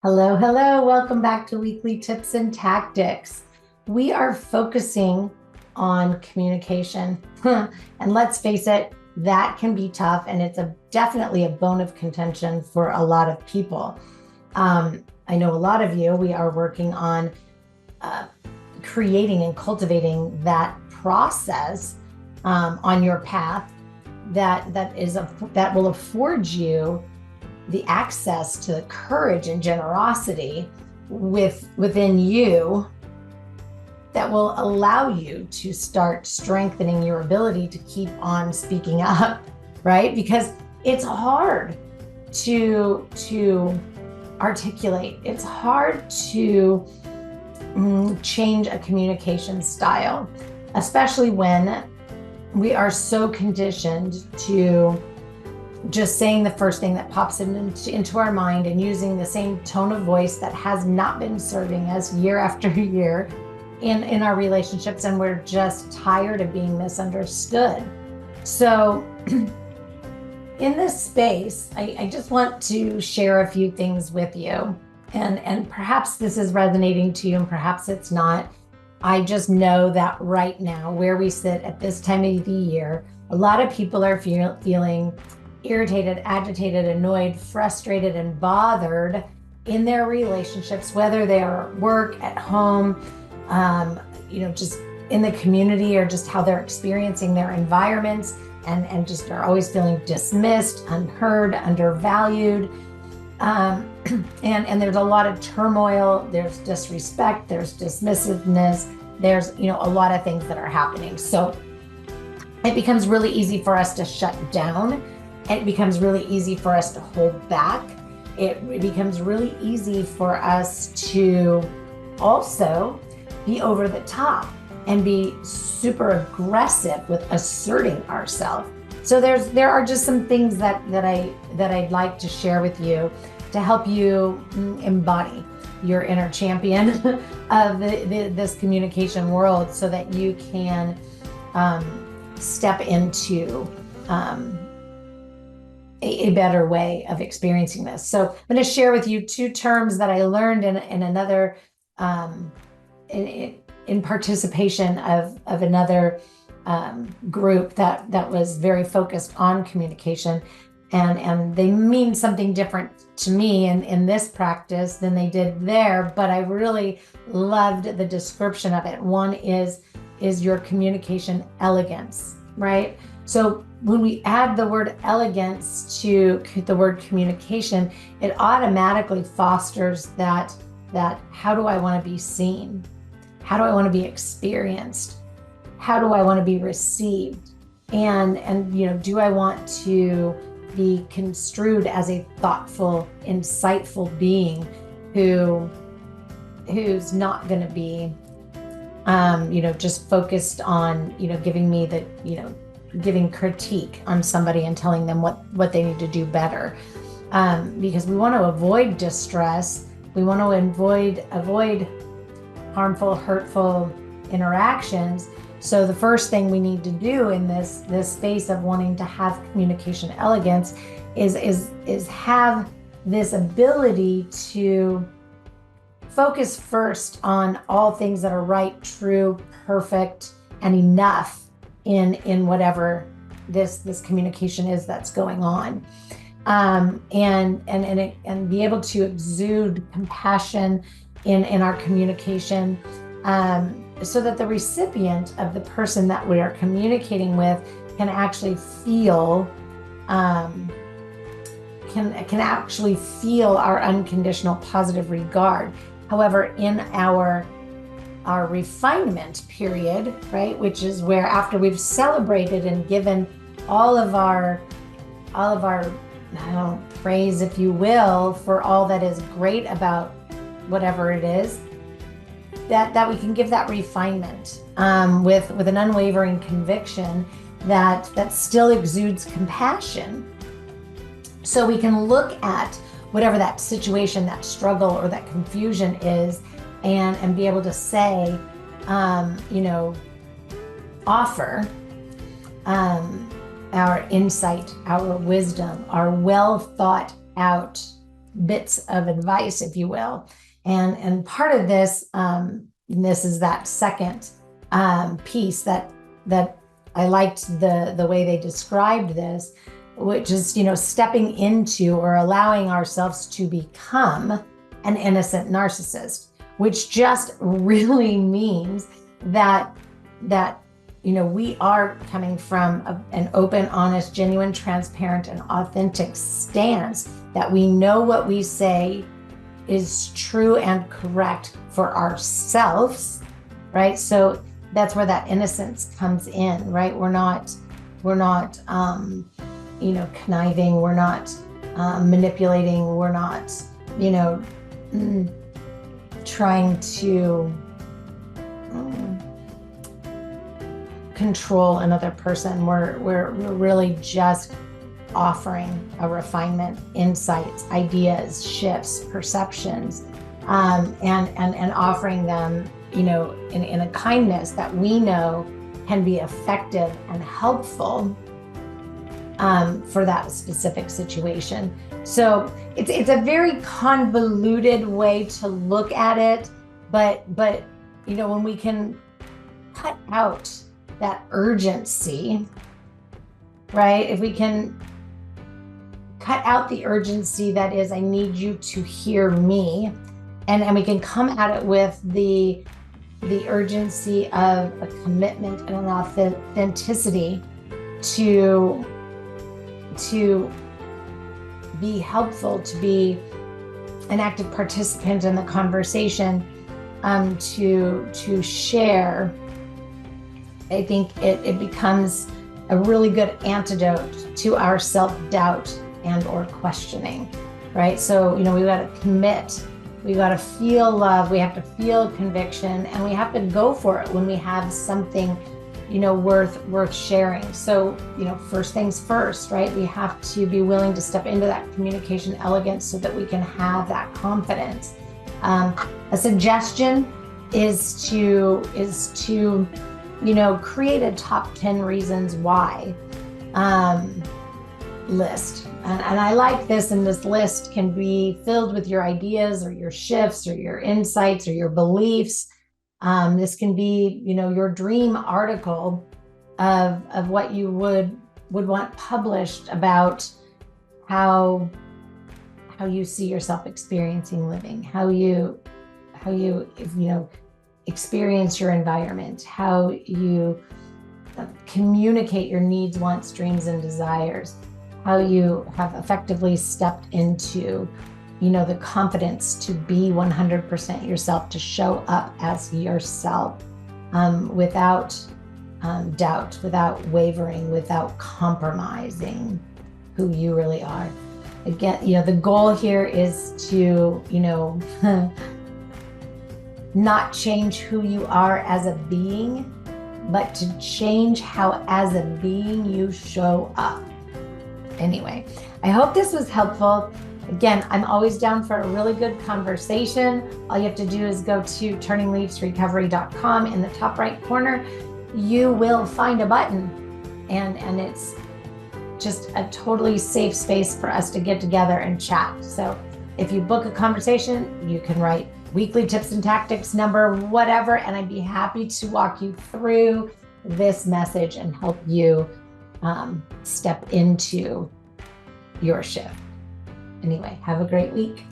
Hello, hello. Welcome back to Weekly Tips and Tactics. We are focusing on communication. And let's face it, that can be tough, and it's definitely a bone of contention for a lot of people. I know a lot of you, we are working on creating and cultivating that process on your path that will afford you the access to the courage and generosity within you that will allow you to start strengthening your ability to keep on speaking up, right? Because it's hard to articulate. It's hard to change a communication style, especially when we are so conditioned to just saying the first thing that pops into our mind and using the same tone of voice that has not been serving us year after year in our relationships, and we're just tired of being misunderstood. So in this space, I just want to share a few things with you, and perhaps this is resonating to you and perhaps it's not. I just know that right now, where we sit at this time of the year, a lot of people are feeling irritated, agitated, annoyed, frustrated, and bothered in their relationships, whether they are at work, at home, just in the community, or just how they're experiencing their environments, and just are always feeling dismissed, unheard, undervalued. And there's a lot of turmoil, there's disrespect, there's dismissiveness, there's, a lot of things that are happening. So it becomes really easy for us to shut down. It becomes really easy for us to hold back. It becomes really easy for us to also be over the top and be super aggressive with asserting ourselves. So there are just some things that I'd like to share with you to help you embody your inner champion of this communication world, so that you can step into a better way of experiencing this. So I'm going to share with you two terms that I learned in another, in participation of another group that was very focused on communication. And they mean something different to me in this practice than they did there, but I really loved the description of it. One is your communication elegance, right? So when we add the word elegance to the word communication, it automatically fosters that how do I want to be seen? How do I want to be experienced? How do I want to be received? And do I want to be construed as a thoughtful, insightful being who's not going to be just focused on giving me the giving critique on somebody and telling them what they need to do better, because we want to avoid distress. We want to avoid harmful, hurtful interactions. So the first thing we need to do in this space of wanting to have communication elegance is have this ability to focus first on all things that are right, true, perfect, and enough in whatever this communication is that's going on, and be able to exude compassion in our communication, so that the recipient of the person that we are communicating with can actually feel can actually feel our unconditional positive regard. However, in our refinement period, right, which is where after we've celebrated and given all of our praise, if you will, for all that is great about whatever it is, that we can give that refinement with an unwavering conviction that still exudes compassion. So we can look at whatever that situation, that struggle, or that confusion is, and be able to say, offer our insight, our wisdom, our well thought out bits of advice, if you will. And part of this, this is that second piece that I liked the way they described this, which is, stepping into or allowing ourselves to become an innocent narcissist, which just really means that we are coming from an open, honest, genuine, transparent, and authentic stance, that we know what we say is true and correct for ourselves, right? So that's where that innocence comes in, right? We're not conniving, we're not manipulating, we're not, trying to control another person. We're really just offering a refinement, insights, ideas, shifts, perceptions, and offering them, in a kindness that we know can be effective and helpful for that specific situation. So it's a very convoluted way to look at it, but when we can cut out that urgency, right? If we can cut out the urgency that is, I need you to hear me, and we can come at it with the urgency of a commitment and an authenticity to be helpful, to be an active participant in the conversation, to share, I think it becomes a really good antidote to our self-doubt and or questioning, right? So, we got to commit, we got to feel love, we have to feel conviction, and we have to go for it when we have something, worth sharing. So, first things first, right? We have to be willing to step into that communication elegance so that we can have that confidence. A suggestion is to create a top 10 reasons why list. And I like this, and this list can be filled with your ideas or your shifts or your insights or your beliefs. This can be, your dream article of what you would want published about how you see yourself experiencing living, how you experience your environment, how you communicate your needs, wants, dreams, and desires, how you have effectively stepped into, the confidence to be 100% yourself, to show up as yourself, without doubt, without wavering, without compromising who you really are. Again, the goal here is to, not change who you are as a being, but to change how as a being you show up. Anyway, I hope this was helpful. Again, I'm always down for a really good conversation. All you have to do is go to turningleafsrecovery.com. In the top right corner, you will find a button, and it's just a totally safe space for us to get together and chat. So if you book a conversation, you can write weekly tips and tactics number, whatever, and I'd be happy to walk you through this message and help you step into your shift. Anyway, have a great week.